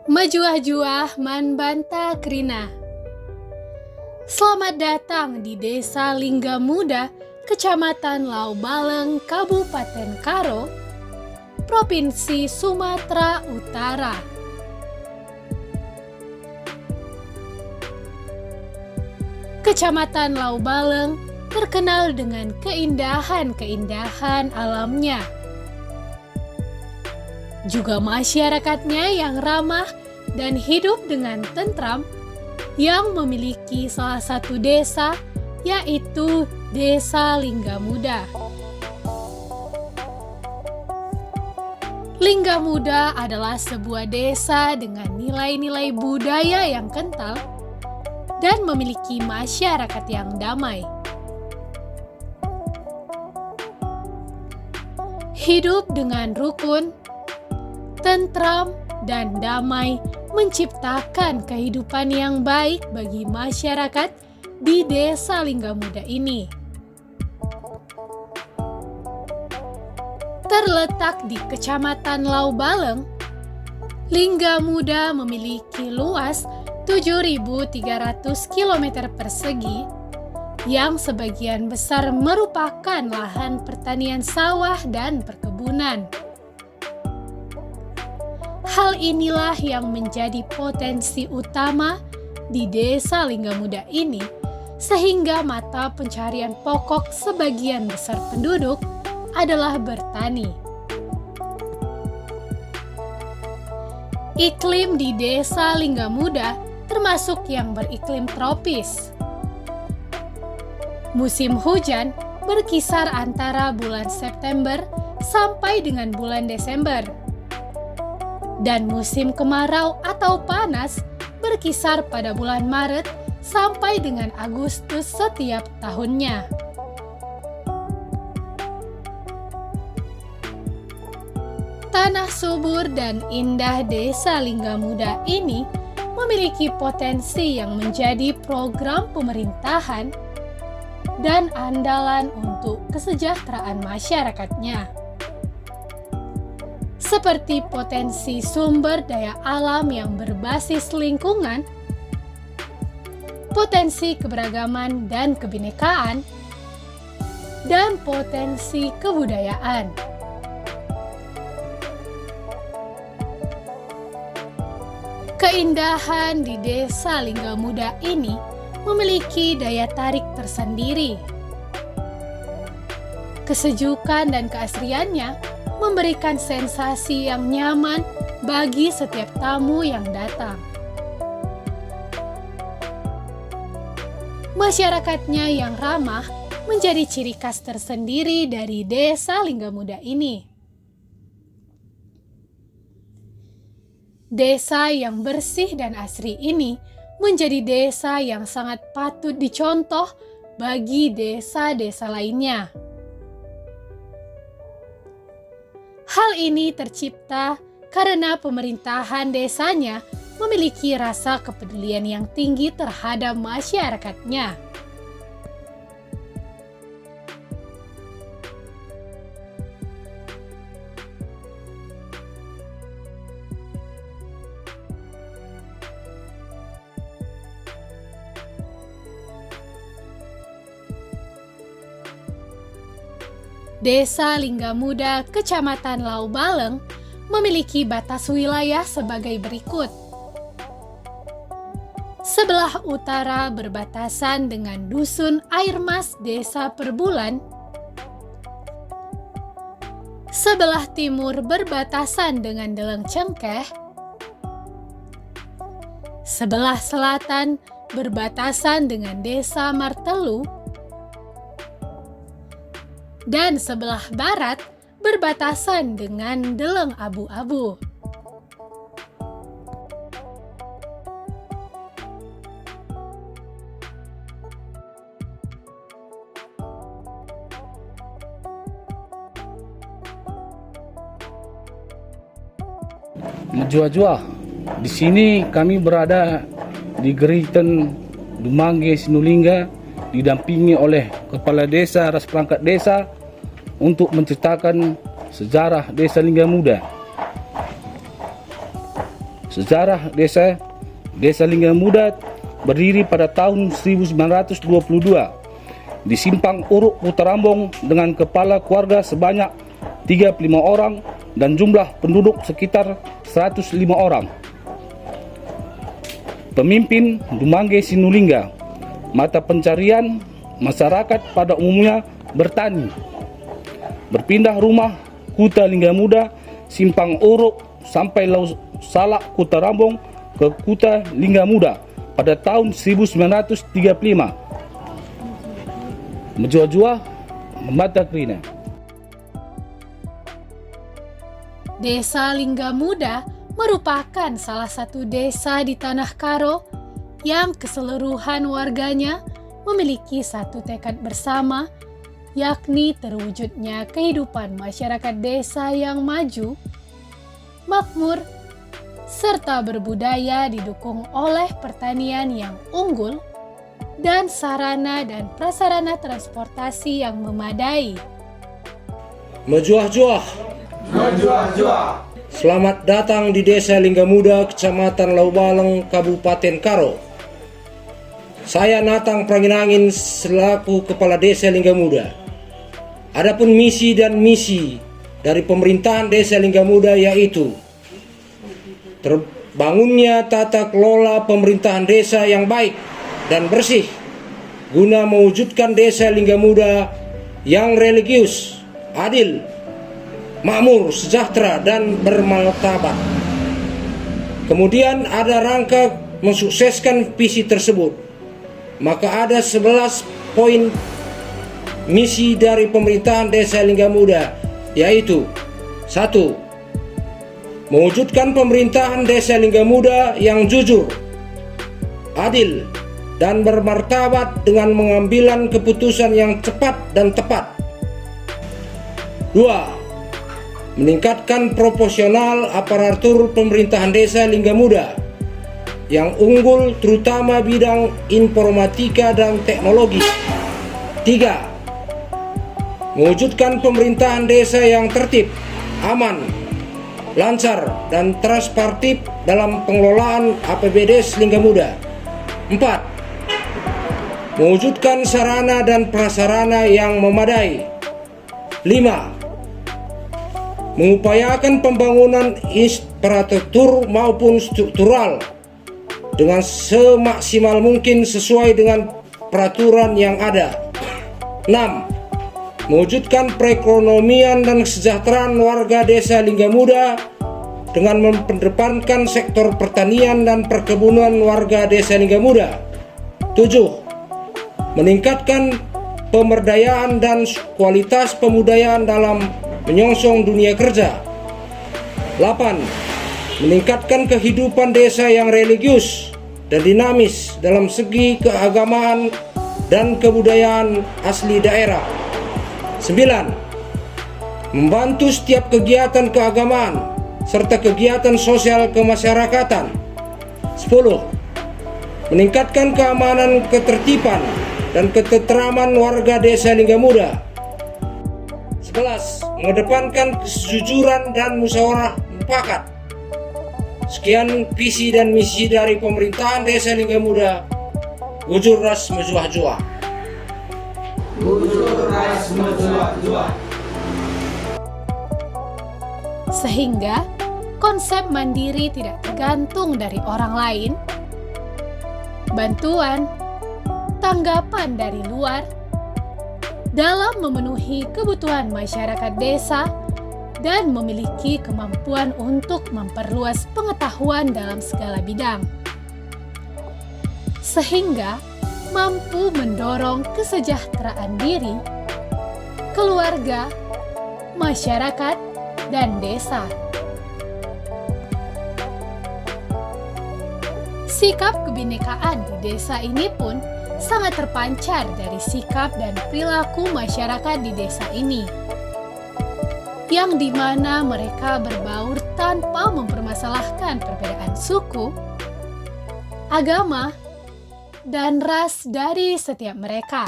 Majuah-juah Manbanta Krina. Selamat datang di Desa Linggamuda, Kecamatan Laubaleng, Kabupaten Karo, Provinsi Sumatera Utara. Kecamatan Laubaleng terkenal dengan keindahan-keindahan alamnya. Juga masyarakatnya yang ramah dan hidup dengan tentram, yang memiliki salah satu desa, yaitu Desa Linggamuda. Linggamuda adalah sebuah desa dengan nilai-nilai budaya yang kental dan memiliki masyarakat yang damai. Hidup dengan rukun, tentram, dan damai menciptakan kehidupan yang baik bagi masyarakat di Desa Linggamuda ini. Terletak di Kecamatan Laubaleng, Linggamuda memiliki luas 7.300 km persegi yang sebagian besar merupakan lahan pertanian sawah dan perkebunan. Hal inilah yang menjadi potensi utama di Desa Linggamuda ini, sehingga mata pencarian pokok sebagian besar penduduk adalah bertani. Iklim di Desa Linggamuda termasuk yang beriklim tropis. Musim hujan berkisar antara bulan September sampai dengan bulan Desember. Dan musim kemarau atau panas berkisar pada bulan Maret sampai dengan Agustus setiap tahunnya. Tanah subur dan indah Desa Linggamuda ini memiliki potensi yang menjadi program pemerintahan dan andalan untuk kesejahteraan masyarakatnya. Seperti potensi sumber daya alam yang berbasis lingkungan, potensi keberagaman dan kebinekaan, dan potensi kebudayaan. Keindahan di Desa Linggamuda ini memiliki daya tarik tersendiri. Kesejukan dan keasriannya memberikan sensasi yang nyaman bagi setiap tamu yang datang. Masyarakatnya yang ramah menjadi ciri khas tersendiri dari Desa Linggamuda ini. Desa yang bersih dan asri ini menjadi desa yang sangat patut dicontoh bagi desa-desa lainnya. Hal ini tercipta karena pemerintahan desanya memiliki rasa kepedulian yang tinggi terhadap masyarakatnya. Desa Linggamuda, Kecamatan Laubaleng, memiliki batas wilayah sebagai berikut. Sebelah utara berbatasan dengan Dusun Airmas Desa Perbulan. Sebelah timur berbatasan dengan Deleng Cengkeh. Sebelah selatan berbatasan dengan Desa Martelu. Dan sebelah barat berbatasan dengan Deleng Abu-Abu. Majuah-juah, di sini kami berada di Geritan Dumangge Sinulingga, didampingi oleh Kepala Desa, Ras Perangkat Desa untuk menceritakan sejarah Desa Linggamuda. Sejarah Desa Lingga Muda berdiri pada tahun 1922 di Simpang Uruk Kutarambong dengan kepala keluarga sebanyak 35 orang dan jumlah penduduk sekitar 105 orang. Pemimpin Dumangge Sinulinga. Mata pencarian masyarakat pada umumnya bertani. Berpindah rumah Kuta Lingga Muda, Simpang Uruk sampai Lau Salak Kutarambong ke Kuta Lingga Muda pada tahun 1935. Menjua-jua memata krina. Desa Lingga Muda merupakan salah satu desa di Tanah Karo yang keseluruhan warganya memiliki satu tekad bersama, yakni terwujudnya kehidupan masyarakat desa yang maju, makmur, serta berbudaya didukung oleh pertanian yang unggul dan sarana dan prasarana transportasi yang memadai. Mejuah-juah. Selamat datang di Desa Lingga Muda, Kecamatan Laubaleng, Kabupaten Karo. Saya Natang Pranginangin selaku Kepala Desa Lingga Muda. Adapun misi dan misi dari pemerintahan Desa Lingga Muda yaitu terbangunnya tata kelola pemerintahan desa yang baik dan bersih guna mewujudkan Desa Lingga Muda yang religius, adil, makmur, sejahtera, dan bermartabat. Kemudian ada rangka mensukseskan visi tersebut. Maka ada 11 poin misi dari pemerintahan Desa Lingga Muda, yaitu 1. Mewujudkan pemerintahan Desa Lingga Muda yang jujur, adil, dan bermartabat dengan mengambilan keputusan yang cepat dan tepat. 2. Meningkatkan proporsional aparatur pemerintahan Desa Lingga Muda yang unggul terutama bidang informatika dan teknologi. 3. Mewujudkan pemerintahan desa yang tertib, aman, lancar, dan transparan dalam pengelolaan APBD Lingga Muda. 4. Mewujudkan sarana dan prasarana yang memadai. 5. Mengupayakan pembangunan infrastruktur maupun struktural dengan semaksimal mungkin sesuai dengan peraturan yang ada. 6. Mewujudkan perekonomian dan kesejahteraan warga Desa Lingga Muda dengan mengedepankan sektor pertanian dan perkebunan warga Desa Lingga Muda. 7. Meningkatkan pemberdayaan dan kualitas pembudayaan dalam menyongsong dunia kerja. 8. Meningkatkan kehidupan desa yang religius dan dinamis dalam segi keagamaan dan kebudayaan asli daerah. 9. Membantu setiap kegiatan keagamaan serta kegiatan sosial kemasyarakatan. 10. Meningkatkan keamanan, ketertiban, dan ketentraman warga Desa Lingga Muda. 11. Mengedepankan kejujuran dan musyawarah mufakat. Sekian visi dan misi dari pemerintahan Desa Lingga Muda. Bujur ras mejuah-juah. Sehingga konsep mandiri tidak tergantung dari orang lain, bantuan, tanggapan dari luar, dalam memenuhi kebutuhan masyarakat desa dan memiliki kemampuan untuk memperluas pengetahuan dalam segala bidang, sehingga mampu mendorong kesejahteraan diri, keluarga, masyarakat, dan desa. Sikap kebinekaan di desa ini pun sangat terpancar dari sikap dan perilaku masyarakat di desa ini, yang dimana mereka berbaur tanpa mempermasalahkan perbedaan suku, agama, dan ras dari setiap mereka.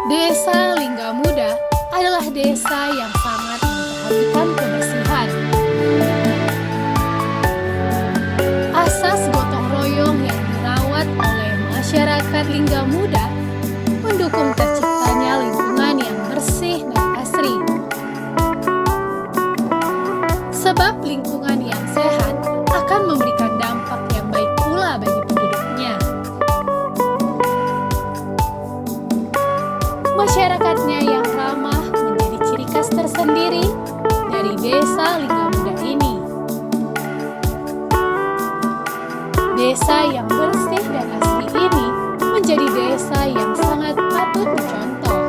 Desa Lingga Muda adalah desa yang sangat memperhatikan kebersihan Lingga Muda mendukung terciptanya lingkungan yang bersih dan asri. Sebab lingkungan yang sehat akan memberikan dampak yang baik pula bagi penduduknya. Masyarakatnya yang ramah menjadi ciri khas tersendiri dari Desa Lingga Muda ini. Desa yang bersih dan asri ini menjadi desa yang sangat patut dicontoh.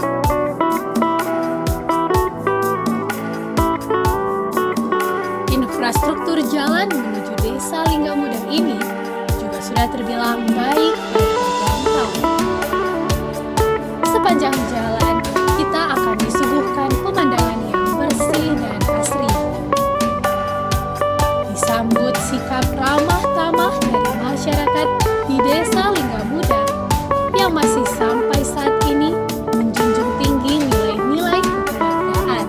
Infrastruktur jalan menuju Desa Lingga Muda ini juga sudah terbilang baik dan terjangkau. Sepanjang jalan, kita akan disuguhkan pemandangan yang bersih dan asri. Disambut sikap ramah tamah dari masyarakat di Desa Lingga Muda yang masih sampai saat ini menjunjung tinggi nilai-nilai kekeluargaan.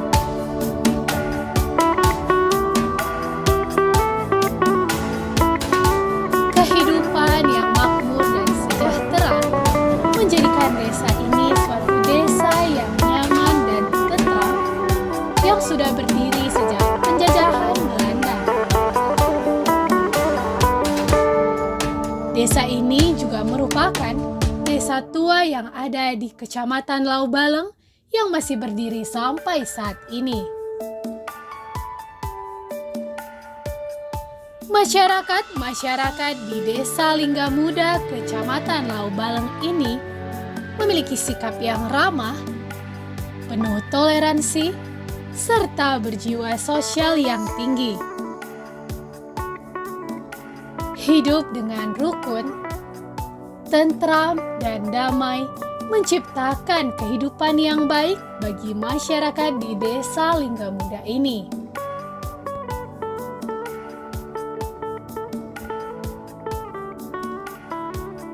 Kehidupan yang makmur dan sejahtera menjadikan desa ini suatu desa yang nyaman dan tentram yang sudah berdiri sejak penjajahan Belanda. Desa ini juga merupakan desa tua yang ada di Kecamatan Laubaleng yang masih berdiri sampai saat ini. Masyarakat di Desa Lingga Muda, Kecamatan Laubaleng ini memiliki sikap yang ramah, penuh toleransi, serta berjiwa sosial yang tinggi. Hidup dengan rukun, tentram, dan damai menciptakan kehidupan yang baik bagi masyarakat di Desa Lingga Muda ini.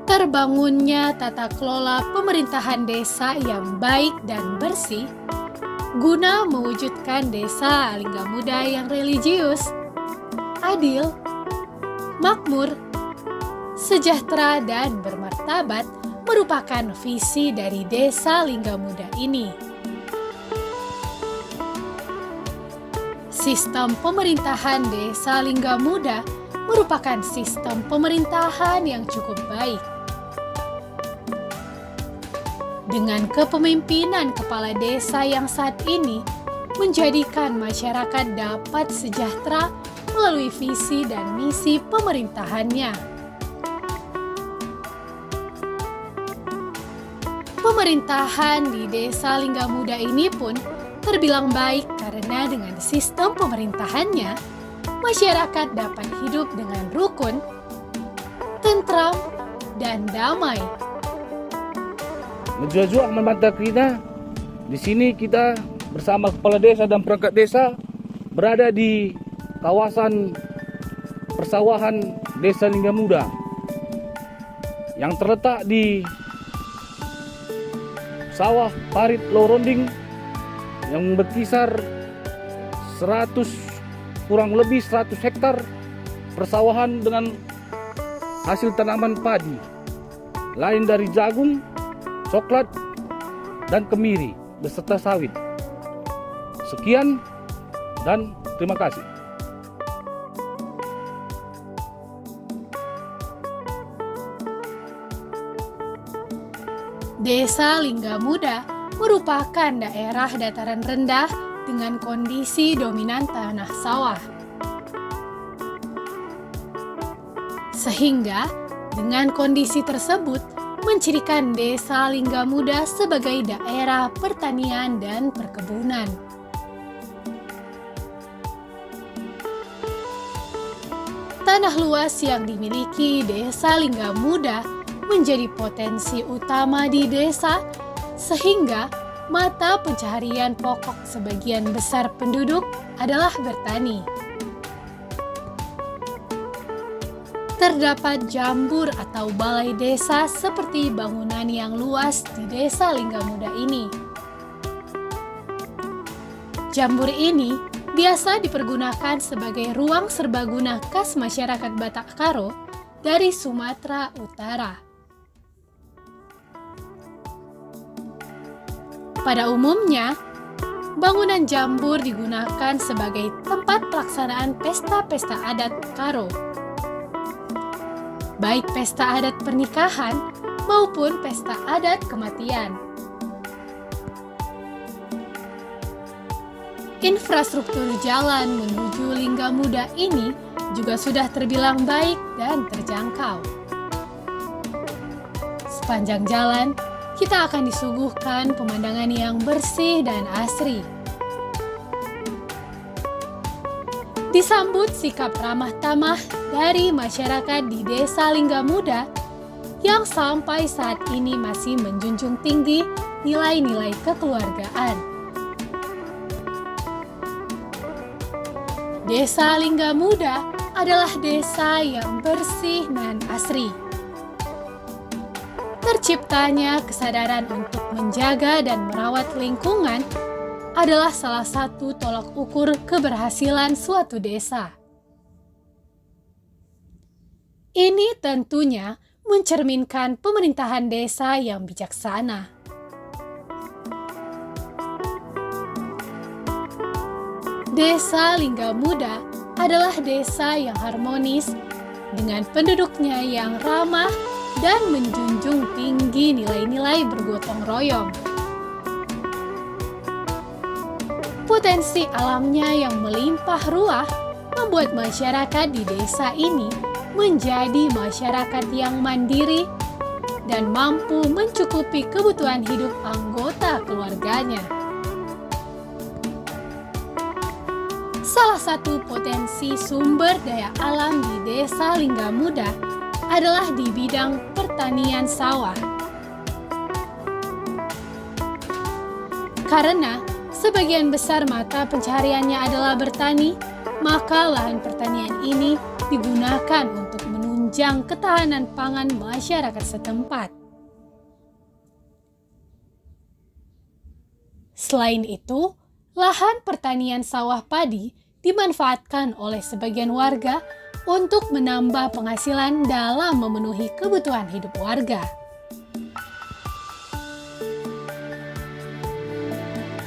Terbangunnya tata kelola pemerintahan desa yang baik dan bersih guna mewujudkan Desa Lingga Muda yang religius, adil, makmur, sejahtera, dan bermartabat merupakan visi dari Desa Lingga Muda ini. Sistem pemerintahan Desa Lingga Muda merupakan sistem pemerintahan yang cukup baik. Dengan kepemimpinan kepala desa yang saat ini menjadikan masyarakat dapat sejahtera melalui visi dan misi pemerintahannya. Pemerintahan di Desa Lingga Muda ini pun terbilang baik karena dengan sistem pemerintahannya, masyarakat dapat hidup dengan rukun, tentram, dan damai. Menjual memantau kita. Di sini kita bersama kepala desa dan perangkat desa berada di kawasan persawahan Desa Lingga Muda yang terletak di sawah parit Loronding yang berkisar kurang lebih 100 hektar persawahan dengan hasil tanaman padi lain dari jagung, coklat, dan kemiri beserta sawit. Sekian dan terima kasih. Desa Lingga Muda merupakan daerah dataran rendah dengan kondisi dominan tanah sawah. Sehingga dengan kondisi tersebut mencirikan Desa Lingga Muda sebagai daerah pertanian dan perkebunan. Tanah luas yang dimiliki Desa Lingga Muda menjadi potensi utama di desa, sehingga mata pencaharian pokok sebagian besar penduduk adalah bertani. Terdapat jambur atau balai desa seperti bangunan yang luas di Desa Lingga Muda ini. Jambur ini biasa dipergunakan sebagai ruang serbaguna khas masyarakat Batak Karo dari Sumatera Utara. Pada umumnya, bangunan Jambur digunakan sebagai tempat pelaksanaan pesta-pesta adat Karo. Baik pesta adat pernikahan maupun pesta adat kematian. Infrastruktur jalan menuju Linggamuda ini juga sudah terbilang baik dan terjangkau. Sepanjang jalan, kita akan disuguhkan pemandangan yang bersih dan asri. Disambut sikap ramah tamah dari masyarakat di Desa Linggamuda yang sampai saat ini masih menjunjung tinggi nilai-nilai kekeluargaan. Desa Linggamuda adalah desa yang bersih dan asri. Terciptanya kesadaran untuk menjaga dan merawat lingkungan adalah salah satu tolak ukur keberhasilan suatu desa. Ini tentunya mencerminkan pemerintahan desa yang bijaksana. Desa Linggamuda adalah desa yang harmonis dengan penduduknya yang ramah dan menjunjung tinggi nilai-nilai bergotong royong. Potensi alamnya yang melimpah ruah membuat masyarakat di desa ini menjadi masyarakat yang mandiri dan mampu mencukupi kebutuhan hidup anggota keluarganya. Salah satu potensi sumber daya alam di Desa Linggamuda adalah di bidang pertanian sawah. Karena sebagian besar mata pencahariannya adalah bertani, maka lahan pertanian ini digunakan untuk menunjang ketahanan pangan masyarakat setempat. Selain itu, lahan pertanian sawah padi dimanfaatkan oleh sebagian warga untuk menambah penghasilan dalam memenuhi kebutuhan hidup warga.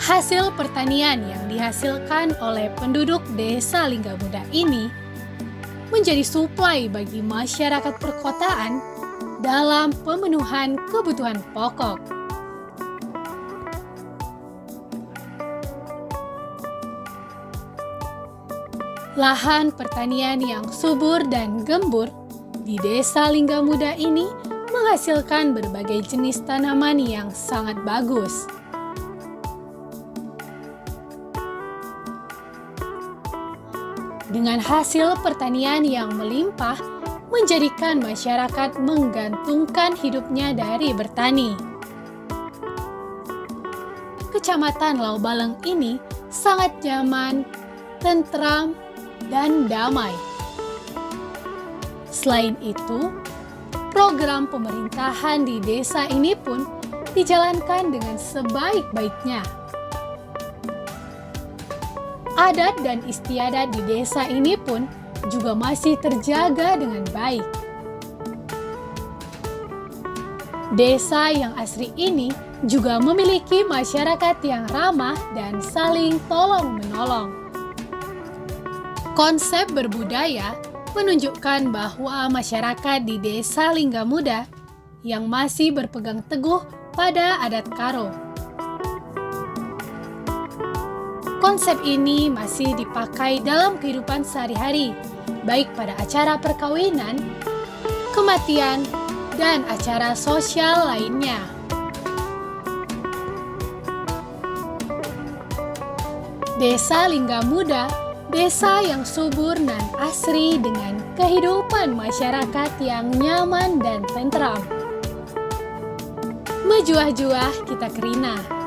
Hasil pertanian yang dihasilkan oleh penduduk Desa Linggamuda ini menjadi suplai bagi masyarakat perkotaan dalam pemenuhan kebutuhan pokok. Lahan pertanian yang subur dan gembur di Desa Linggamuda ini menghasilkan berbagai jenis tanaman yang sangat bagus. Dengan hasil pertanian yang melimpah, menjadikan masyarakat menggantungkan hidupnya dari bertani. Kecamatan Laubaleng ini sangat nyaman, tentram, dan damai. Selain itu, program pemerintahan di desa ini pun dijalankan dengan sebaik-baiknya. Adat dan istiadat di desa ini pun juga masih terjaga dengan baik. Desa yang asri ini juga memiliki masyarakat yang ramah dan saling tolong-menolong. Konsep berbudaya menunjukkan bahwa masyarakat di Desa Linggamuda yang masih berpegang teguh pada adat Karo. Konsep ini masih dipakai dalam kehidupan sehari-hari, baik pada acara perkawinan, kematian, dan acara sosial lainnya. Desa Linggamuda, desa yang subur dan asri dengan kehidupan masyarakat yang nyaman dan tentram. Mejuah-juah kita kerina.